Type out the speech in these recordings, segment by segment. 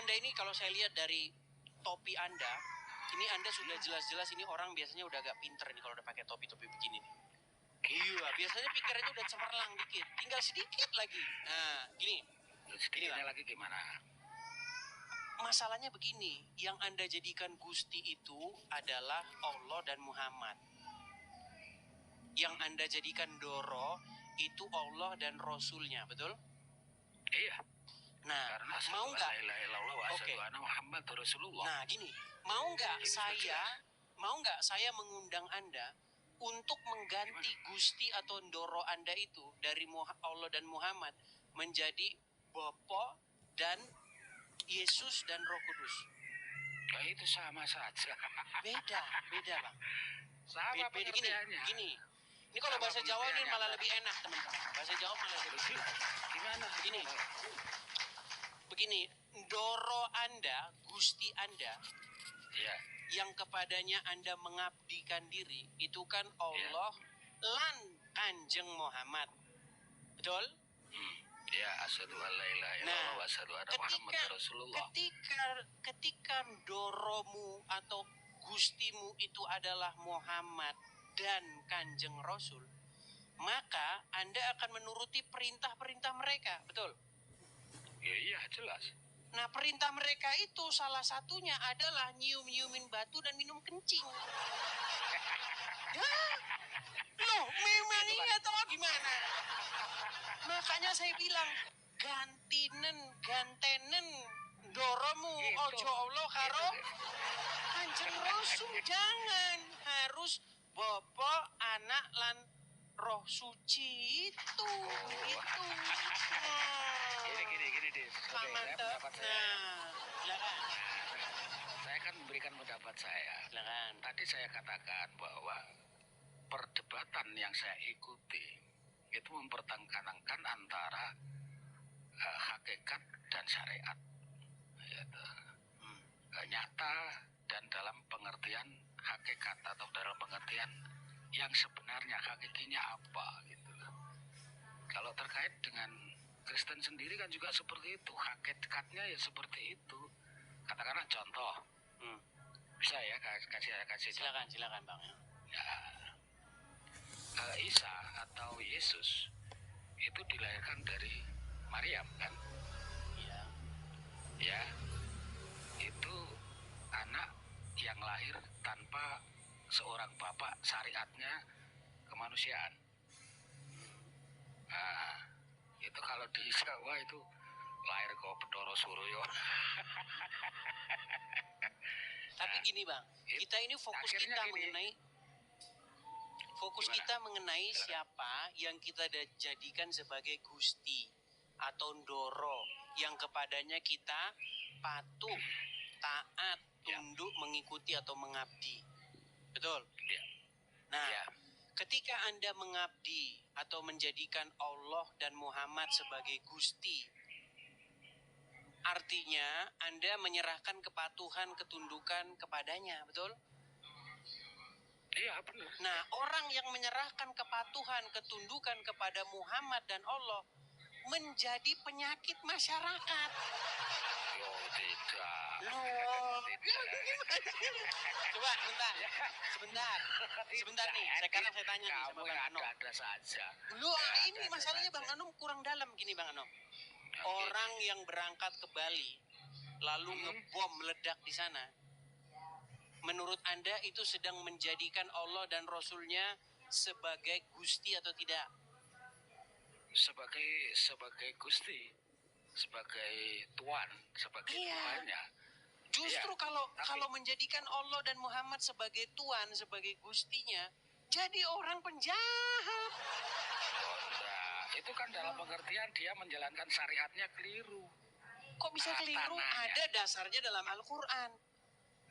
Anda ini kalau saya lihat dari topi Anda, ini Anda sudah jelas-jelas ini orang biasanya udah agak pinter nih kalau udah pakai topi-topi begini nih. Iya, biasanya pikirannya udah cemerlang dikit, tinggal sedikit lagi. Nah, gini. Sedikitnya lagi gimana? Masalahnya begini, yang Anda jadikan Gusti itu adalah Allah dan Muhammad. Yang Anda jadikan Doro itu Allah dan Rasulnya, betul? Iya. Nah, karena mau nggak? Oke. Muhammad Rasulullah. Nah, gini, mau nggak saya mengundang Anda untuk mengganti Gusti atau Doro Anda itu dari Allah dan Muhammad menjadi Bapa dan Yesus dan Roh Kudus. Nah, itu sama saja. Beda Bang. Sama pengertiannya. Gini. Ini kalau bahasa Jawa ini malah lebih enak, teman-teman. Bahasa Jawa malah lebih enak. Gimana? Begini, Doro Anda, Gusti Anda, ya, yang kepadanya Anda mengabdikan diri, itu kan Allah lan Kanjeng Muhammad. Betul? Ya, asyhadu an la ilaha illallah wa asyhadu anna Muhammadar Rasulullah. Ketika Doromu atau Gustimu itu adalah Muhammad dan Kanjeng Rasul, maka Anda akan menuruti perintah-perintah mereka, betul? Ya, iya, jelas. Nah, perintah mereka itu salah satunya adalah nyium-nyiumin batu dan minum kencing. Ya, loh, memang iya atau gimana? Makanya saya bilang, gantenen, doromu, ojo Allah karo Kanjeng Rasul, jangan. Harus Bapa, Anak, lan Roh Suci itu. Gitu. Gini, Dis. Oke, pendapat saya. Silakan. Saya akan memberikan pendapat saya. Silakan. Tadi saya katakan bahwa perdebatan yang saya ikuti itu mempertentangkan antara hakikat dan syariat. Yaitu, nyata dan dalam pengertian hakikat atau dalam pengertian yang sebenarnya hakikinya apa gitu. Kalau terkait dengan Kristen sendiri kan juga seperti itu, hakikatnya ya seperti itu. Katakanlah contoh, bisa ya kasih silakan Bang. Ya, Isa atau Yesus itu dilahirkan dari Maryam kan? Iya. Ya, itu anak yang lahir tanpa seorang bapak, syariatnya kemanusiaan. Nah, itu kalau di Jawa itu lahir kok Bedoro Suroyo. Tapi gini Bang, kita ini fokus kita mengenai siapa yang kita jadikan sebagai Gusti atau Doro yang kepadanya kita patuh, taat, tunduk, mengikuti atau mengabdi. Betul? Ya. Nah, ketika Anda mengabdi atau menjadikan Allah dan Muhammad sebagai Gusti, artinya Anda menyerahkan kepatuhan, ketundukan kepadanya, betul? Iya, benar. Nah, orang yang menyerahkan kepatuhan, ketundukan kepada Muhammad dan Allah menjadi penyakit masyarakat. Oh, tidak. Loh, coba sebentar nih. Sekarang saya tanya nih sama Bang Anom. Ada saja. Loh, ini masalahnya Bang Anom kurang dalam gini Bang Anom. Orang yang berangkat ke Bali lalu ngebom meledak di sana, menurut Anda itu sedang menjadikan Allah dan Rasulnya sebagai Gusti atau tidak? Sebagai Gusti, sebagai Tuhan, sebagai Tuhannya. Justru kalau menjadikan Allah dan Muhammad sebagai Tuhan, sebagai Gustinya, jadi orang penjahat. Itu kan dalam pengertian dia menjalankan syariatnya keliru. Kok bisa keliru? Ada dasarnya dalam Al-Quran.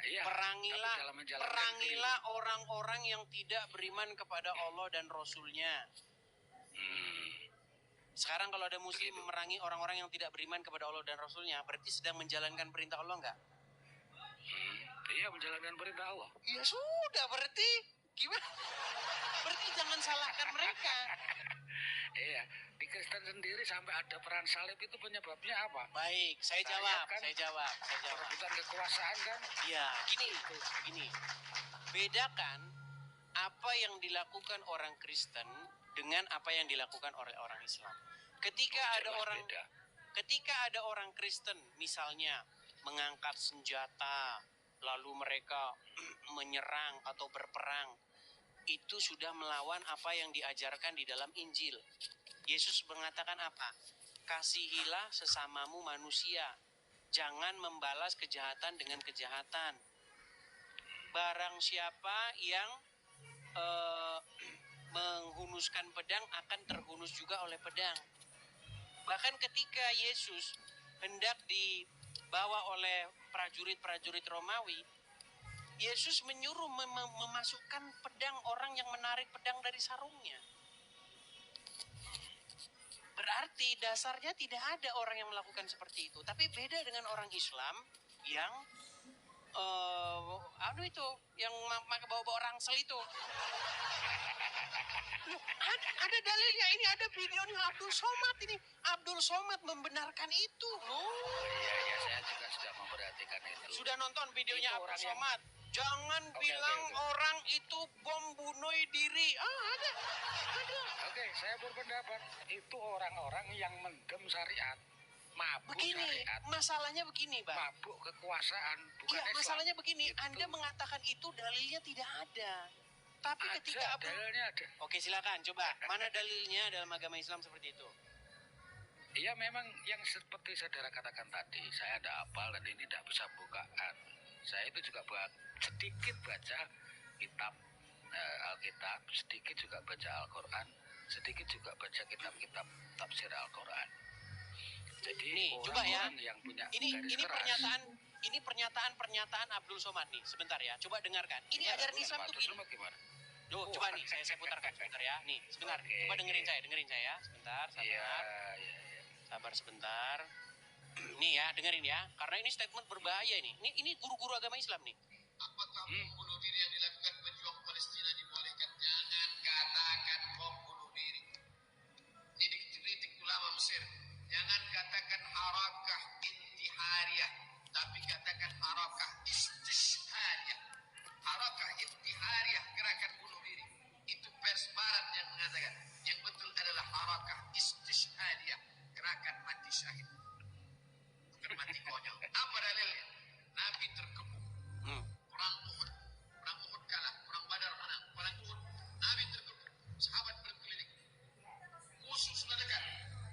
Iya, perangilah orang-orang yang tidak beriman kepada Allah dan Rasulnya. Sekarang kalau ada muslim memerangi orang-orang yang tidak beriman kepada Allah dan Rasulnya, berarti sedang menjalankan perintah Allah enggak? Iya, menjalankan perintah Allah. Ya sudah, berarti gimana? Berarti jangan salahkan mereka. Iya, Di Kristen sendiri sampai ada peran salib itu penyebabnya apa? Baik, saya Saya jawab, kan saya jawab. Perebutan kekuasaan kan? Iya, gini. Bedakan apa yang dilakukan orang Kristen dengan apa yang dilakukan oleh orang Islam. Ketika ada orang Kristen misalnya mengangkat senjata lalu mereka menyerang atau berperang, itu sudah melawan apa yang diajarkan di dalam Injil. Yesus mengatakan apa? Kasihilah sesamamu manusia, jangan membalas kejahatan dengan kejahatan. Barang siapa yang menghunuskan pedang akan terhunus juga oleh pedang. Bahkan ketika Yesus hendak dibawa oleh prajurit-prajurit Romawi, Yesus menyuruh memasukkan pedang orang yang menarik pedang dari sarungnya. Berarti dasarnya tidak ada orang yang melakukan seperti itu. Tapi beda dengan orang Islam yang yang bawa rangsel itu. Loh, ada dalilnya, ini ada videonya Abdul Somad ini. Abdul Somad membenarkan itu. Iya, saya juga sudah memperhatikan itu. Sudah nonton videonya Itu Abdul Somad? Jangan bilang orang itu bom bunuh diri. Ada. Oke, saya berpendapat itu orang-orang yang mendem syariat. Mabuk begini, syariat. Masalahnya begini, Bang. Mabuk kekuasaan, bukan Iya, Islam. masalahnya begini, Itu. Anda mengatakan itu dalilnya tidak ada. Tapi ketika dalilnya ada. Oke, silakan coba. Mana dalilnya dalam agama Islam seperti itu? Iya, memang yang seperti saudara katakan tadi, saya ada hafal dan ini tidak bisa bukaan. Saya itu juga sedikit baca kitab Alkitab, sedikit juga baca Al-Quran, sedikit juga baca kitab-kitab tafsir Al-Quran. Jadi nih, coba ya. Yang punya ini pernyataan Abdul Somad nih. Sebentar ya, coba dengarkan. Ini ajaran Islam tuh gini. Coba nih, saya putarkan sebentar ya. Nih, sebentar. Coba dengerin saya. Sebentar, sabar. Iya. Sabar sebentar. Nih ya, dengerin ya. Karena ini statement berbahaya ini. Ini guru-guru agama Islam nih. Apakah bom bunuh diri yang dilakukan pejuang Palestina dibolehkan? Jangan katakan bom bunuh diri. Ini dikritik ulama Mesir. Jangan katakan harakah intihariyah, tapi katakan harakah istishhadiyah. Harakah intihariyah, gerakan bunuh diri. Itu pers barat yang mengatakan. Yang betul adalah harakah istishhadiyah, gerakan mati syahid. Bukan mati konyol. Apa dalilnya? Nabi terkepung. Perang Uhud kalah, perang Badar menang, perang Uhud Nabi terkepung, sahabat berkeliling, musuh sudah dekat,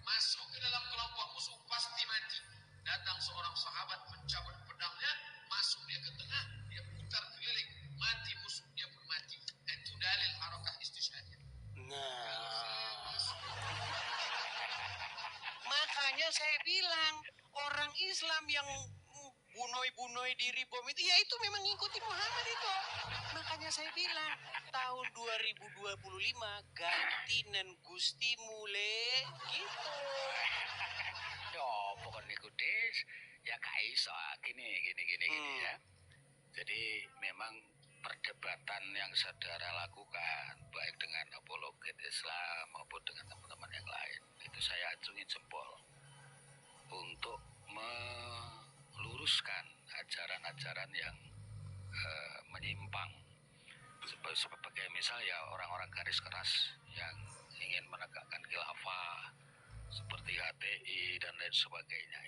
masuk ke dalam kelompok musuh pasti mati. Datang seorang sahabat mencabut pedangnya, masuk dia ke tengah, dia putar keliling, mati musuh, dia pun mati. Itu dalil harakah istishhadiyah. Nah, makanya saya bilang orang Islam yang bunuh diri bom itu, ya itu memang ngikutin Muhammad itu. Makanya saya bilang tahun 2025 ganti nen Gusti mule gitu. Yo, pokoknya kudis ya kaiso gini ya. Jadi memang perdebatan yang saudara lakukan baik dengan apologet Islam maupun dengan teman-teman yang lain, itu saya acungi jempol untuk meluruskan ajaran-ajaran yang menyimpang, sebagai misal ya orang-orang garis keras yang ingin menegakkan khilafah seperti HTI dan lain sebagainya,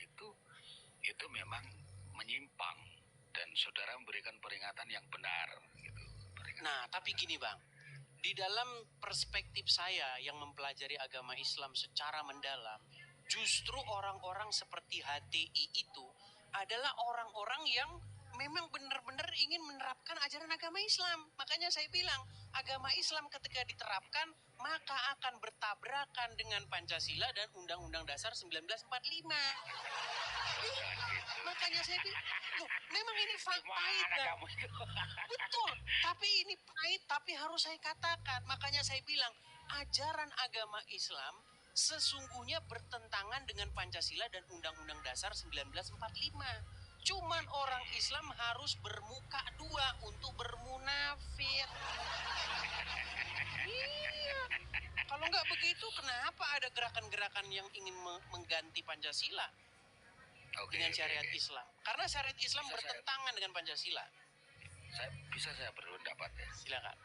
itu memang menyimpang dan saudara memberikan peringatan yang benar gitu. Nah, tapi gini Bang, di dalam perspektif saya yang mempelajari agama Islam secara mendalam, justru orang-orang seperti HTI itu adalah orang-orang yang memang benar-benar ingin menerapkan ajaran agama Islam. Makanya saya bilang, agama Islam ketika diterapkan, maka akan bertabrakan dengan Pancasila dan Undang-Undang Dasar 1945. Makanya saya bilang, loh, memang ini pahit kan? Betul, tapi ini pahit, tapi harus saya katakan. Makanya saya bilang, ajaran agama Islam sesungguhnya bertentangan dengan Pancasila dan Undang-Undang Dasar 1945. Cuman orang Islam harus bermuka dua untuk bermunafik. Iya. Kalau nggak begitu, kenapa ada gerakan-gerakan yang ingin mengganti Pancasila dengan syariat Islam? Karena syariat Islam Bisa bertentangan dengan Pancasila. Saya berpendapat ya. Silakan.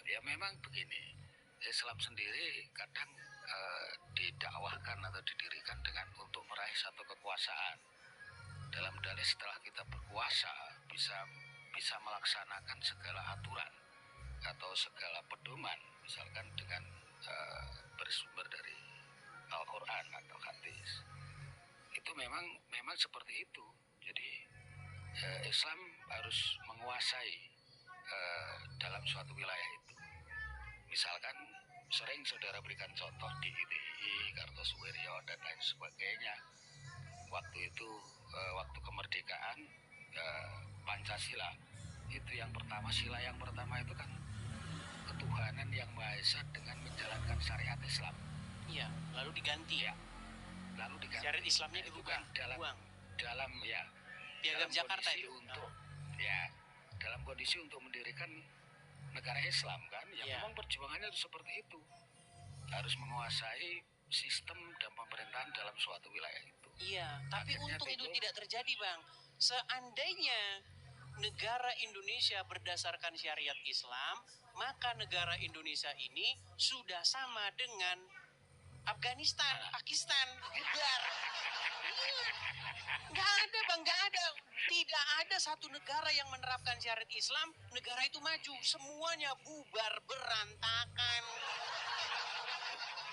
Ya memang begini, Islam sendiri kadang didakwahkan atau didirikan dengan untuk meraih satu kekuasaan. Dalam dalih setelah kita berkuasa bisa melaksanakan segala aturan atau segala pedoman, misalkan dengan bersumber dari Al-Quran atau hadis. Itu memang seperti itu. Jadi Islam harus menguasai dalam suatu wilayah itu. Misalkan sering saudara berikan contoh di ITI, Kartosuwiryo dan lain sebagainya. Waktu itu waktu kemerdekaan Pancasila itu yang pertama, sila yang pertama itu kan ketuhanan yang Maha Esa dengan menjalankan syariat Islam. Iya, lalu diganti ya. Lalu diganti. Syariat Islamnya dibuang. Dalam ya. Piagam Jakarta itu. Dalam kondisi untuk mendirikan negara Islam kan, memang perjuangannya itu seperti itu. Harus menguasai sistem dan pemerintahan dalam suatu wilayah itu. Iya, tapi untung itu tidak terjadi, Bang. Seandainya negara Indonesia berdasarkan syariat Islam, maka negara Indonesia ini sudah sama dengan Afghanistan, Pakistan, bubar. Nggak ada, Bang, nggak ada. Tidak ada satu negara yang menerapkan syariat Islam, negara itu maju. Semuanya bubar, berantakan.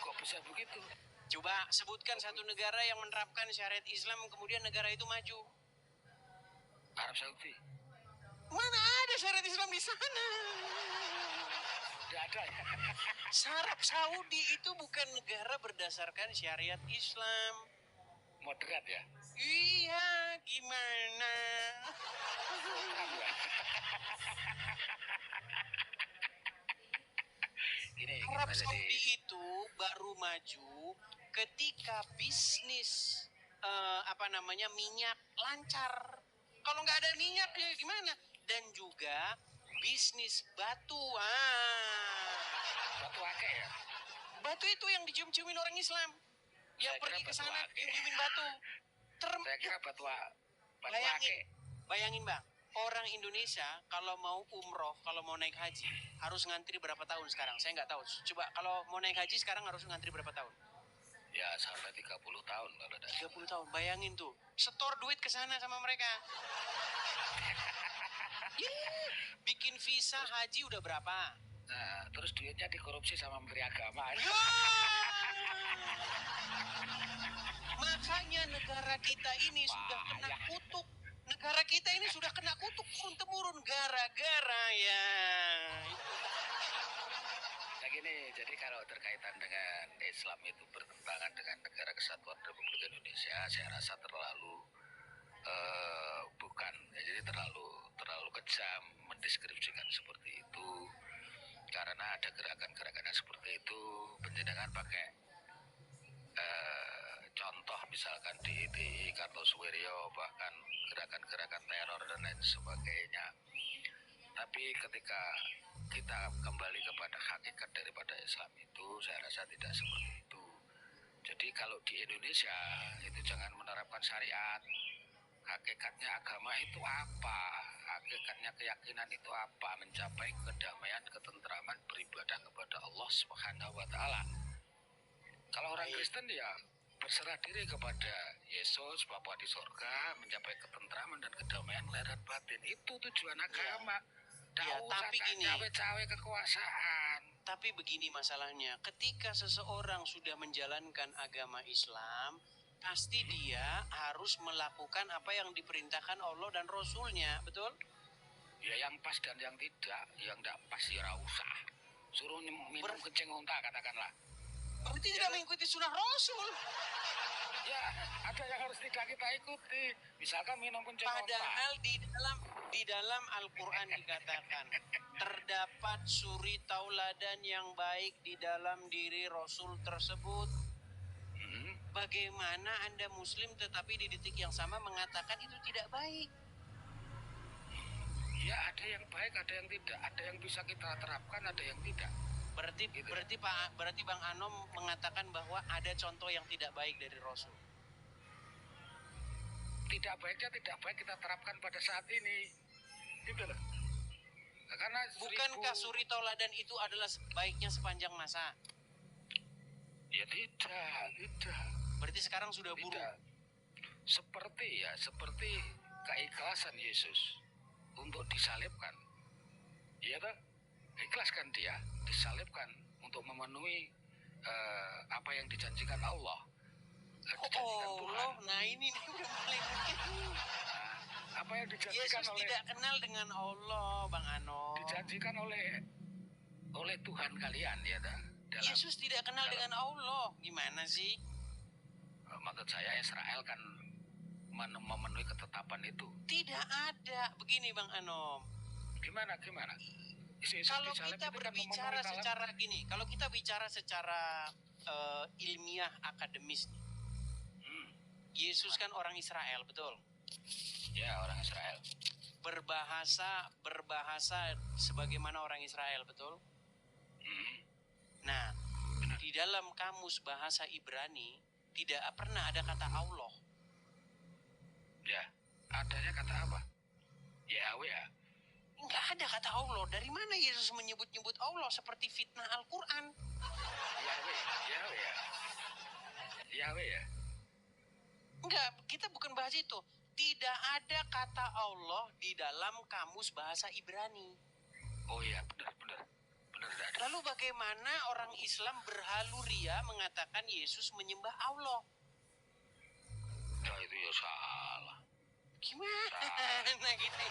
Kok bisa begitu? Coba sebutkan satu negara yang menerapkan syariat Islam, kemudian negara itu maju. Arab Saudi. Mana ada syariat Islam di sana? Tidak ada ya? Arab Saudi itu bukan negara berdasarkan syariat Islam. Moderat ya? Iya, gimana? Arab Saudi itu baru maju ketika bisnis minyak lancar. Kalau nggak ada minyak ya gimana? Dan juga bisnis batu. Batu akeh ya? Batu itu yang dicium-ciumin orang Islam. Yang pergi ke sana ciumin batu. Saya kira batu akeh. Bayangin, Bang. Orang Indonesia kalau mau umroh, kalau mau naik haji, harus ngantri berapa tahun sekarang? Saya nggak tahu. Coba kalau mau naik haji sekarang harus ngantri berapa tahun? Ya sampai 30 tahun kalau ada. 30 tahun, bayangin tuh. Setor duit ke sana sama mereka. Bikin visa haji udah berapa? Nah, terus duitnya dikorupsi sama Menteri Agama. Makanya negara kita ini sudah kena kutuk. Negara kita ini sudah kena kutuk turun-temurun gara-gara ya. Nah gini, jadi kalau terkaitan dengan Islam itu bertentangan dengan Negara Kesatuan Republik Indonesia, saya rasa terlalu bukan, ya, jadi terlalu kejam mendeskripsikan seperti itu. Karena ada gerakan-gerakan yang seperti itu, penjenengan pakai contoh misalkan di ITI, Kartosuwiryo, bahkan gerakan-gerakan teror dan lain sebagainya. Tapi ketika kita kembali kepada hakikat daripada Islam itu, saya rasa tidak seperti itu. Jadi kalau di Indonesia itu jangan menerapkan syariat. Hakikatnya agama itu apa? Hakikatnya keyakinan itu apa? Mencapai kedamaian, ketentraman, beribadah kepada Allah Subhanahu wa Ta'ala. Kalau orang Kristen ya berserah diri kepada Yesus, Bapa di sorga, mencapai ketentraman dan kedamaian lahir batin. Itu tujuan agama. Tapi gini, cawe-cawe kekuasaan. Tapi begini masalahnya, ketika seseorang sudah menjalankan agama Islam, pasti dia harus melakukan apa yang diperintahkan Allah dan Rasulnya, betul? Ya yang pas dan yang tidak, yang tidak pas ya usah. Suruh minum kencing unta katakanlah. Berarti tidak mengikuti sunnah Rasul. Ya, ada yang harus tidak kita ikuti. Misalkan minum kencing unta. Padahal di dalam Al-Quran dikatakan terdapat suri tauladan yang baik di dalam diri Rasul tersebut. Bagaimana Anda Muslim tetapi di detik yang sama mengatakan itu tidak baik? Ya ada yang baik, ada yang tidak. Ada yang bisa kita terapkan, ada yang tidak. Gitu. berarti Bang Anom mengatakan bahwa ada contoh yang tidak baik dari Rasul. Tidak baiknya tidak baik kita terapkan pada saat ini. Gitu loh. Karena Bukankah suri tauladan itu adalah baiknya sepanjang masa? Ya tidak. Berarti sekarang sudah buruk. Tidak. Seperti keikhlasan Yesus untuk disalibkan. Iya toh? Ikhlaskan dia, disalibkan untuk memenuhi apa yang dijanjikan Allah. Dijanjikan Tuhan. Nah ini nih udah mulai mungkin. Apa yang dijanjikan Yesus oleh tidak kenal dengan Allah, Bang Anom. dijanjikan oleh Tuhan kalian ya dah. Yesus tidak kenal dengan Allah. Gimana sih? Maksud saya Israel kan memenuhi ketetapan itu. Tidak ada. Begini Bang Anom. Gimana? Yesus Kalau disalib kita itu kan berbicara memenuhi secara gini, kalau kita bicara secara ilmiah akademis, Yesus kan orang Israel, betul? Ya, orang Israel. Berbahasa sebagaimana orang Israel, betul? Nah, di dalam kamus bahasa Ibrani tidak pernah ada kata Allah. Ya, adanya kata apa? Yahweh ya. Nggak ada kata Allah. Dari mana Yesus menyebut-nyebut Allah seperti fitnah Al-Quran? Yahweh ya. Enggak, kita bukan bahas itu. Tidak ada kata Allah di dalam kamus bahasa Ibrani. Oh iya, benar tidak ada. Lalu bagaimana orang Islam berhaluria mengatakan Yesus menyembah Allah? Ya itu ya salah. Gimana gitu?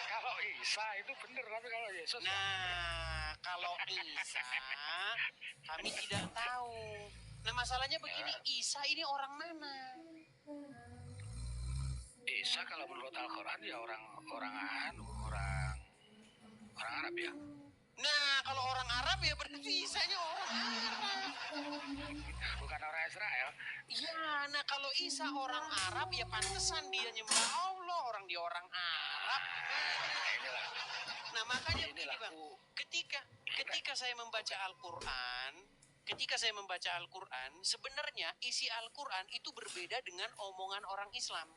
Kalau Isa itu benar, tapi kalau Yesus Nah, kalau Isa kami tidak tahu. Nah, masalahnya begini, Isa ini orang mana? Isa kalau menurut Al-Quran ya orang Arab ya. Nah, kalau orang Arab ya berarti Isanya orang Arab. Bukan orang Israel. Ya, nah kalau Isa orang Arab ya pantesan dia nyembah Allah, orang dia orang Arab. Inilah. Nah, makanya begini Bang, ketika saya membaca Al-Quran, sebenarnya isi Al-Quran itu berbeda dengan omongan orang Islam.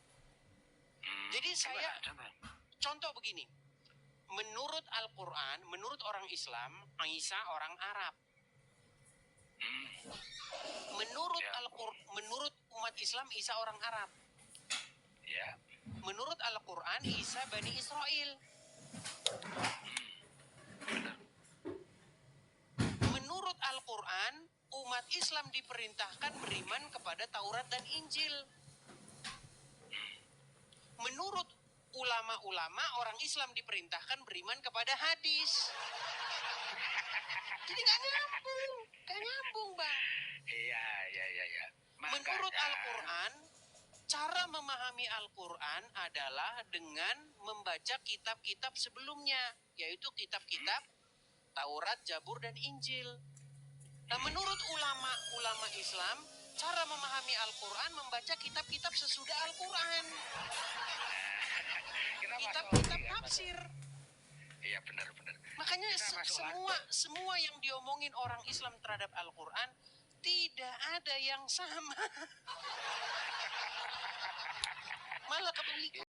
Jadi saya contoh begini. Menurut Al-Quran, menurut orang Islam, Isa orang Arab. Menurut umat Islam, Isa orang Arab. Ya. Menurut Al-Quran, Isa Bani Israel. Menurut Al-Quran, umat Islam diperintahkan beriman kepada Taurat dan Injil. Menurut ulama-ulama, orang Islam diperintahkan beriman kepada hadis. Jadi gak nyambung Bang. Iya. Menurut Al-Quran, cara memahami Al-Quran adalah dengan membaca kitab-kitab sebelumnya, yaitu kitab-kitab Taurat, Zabur, dan Injil. Nah, menurut ulama Islam, cara memahami Al-Quran membaca kitab-kitab sesudah Al-Quran. Kitab-kitab tafsir. Iya benar. Makanya semua yang diomongin orang Islam terhadap Al-Quran tidak ada yang sama. Malah kebalikan.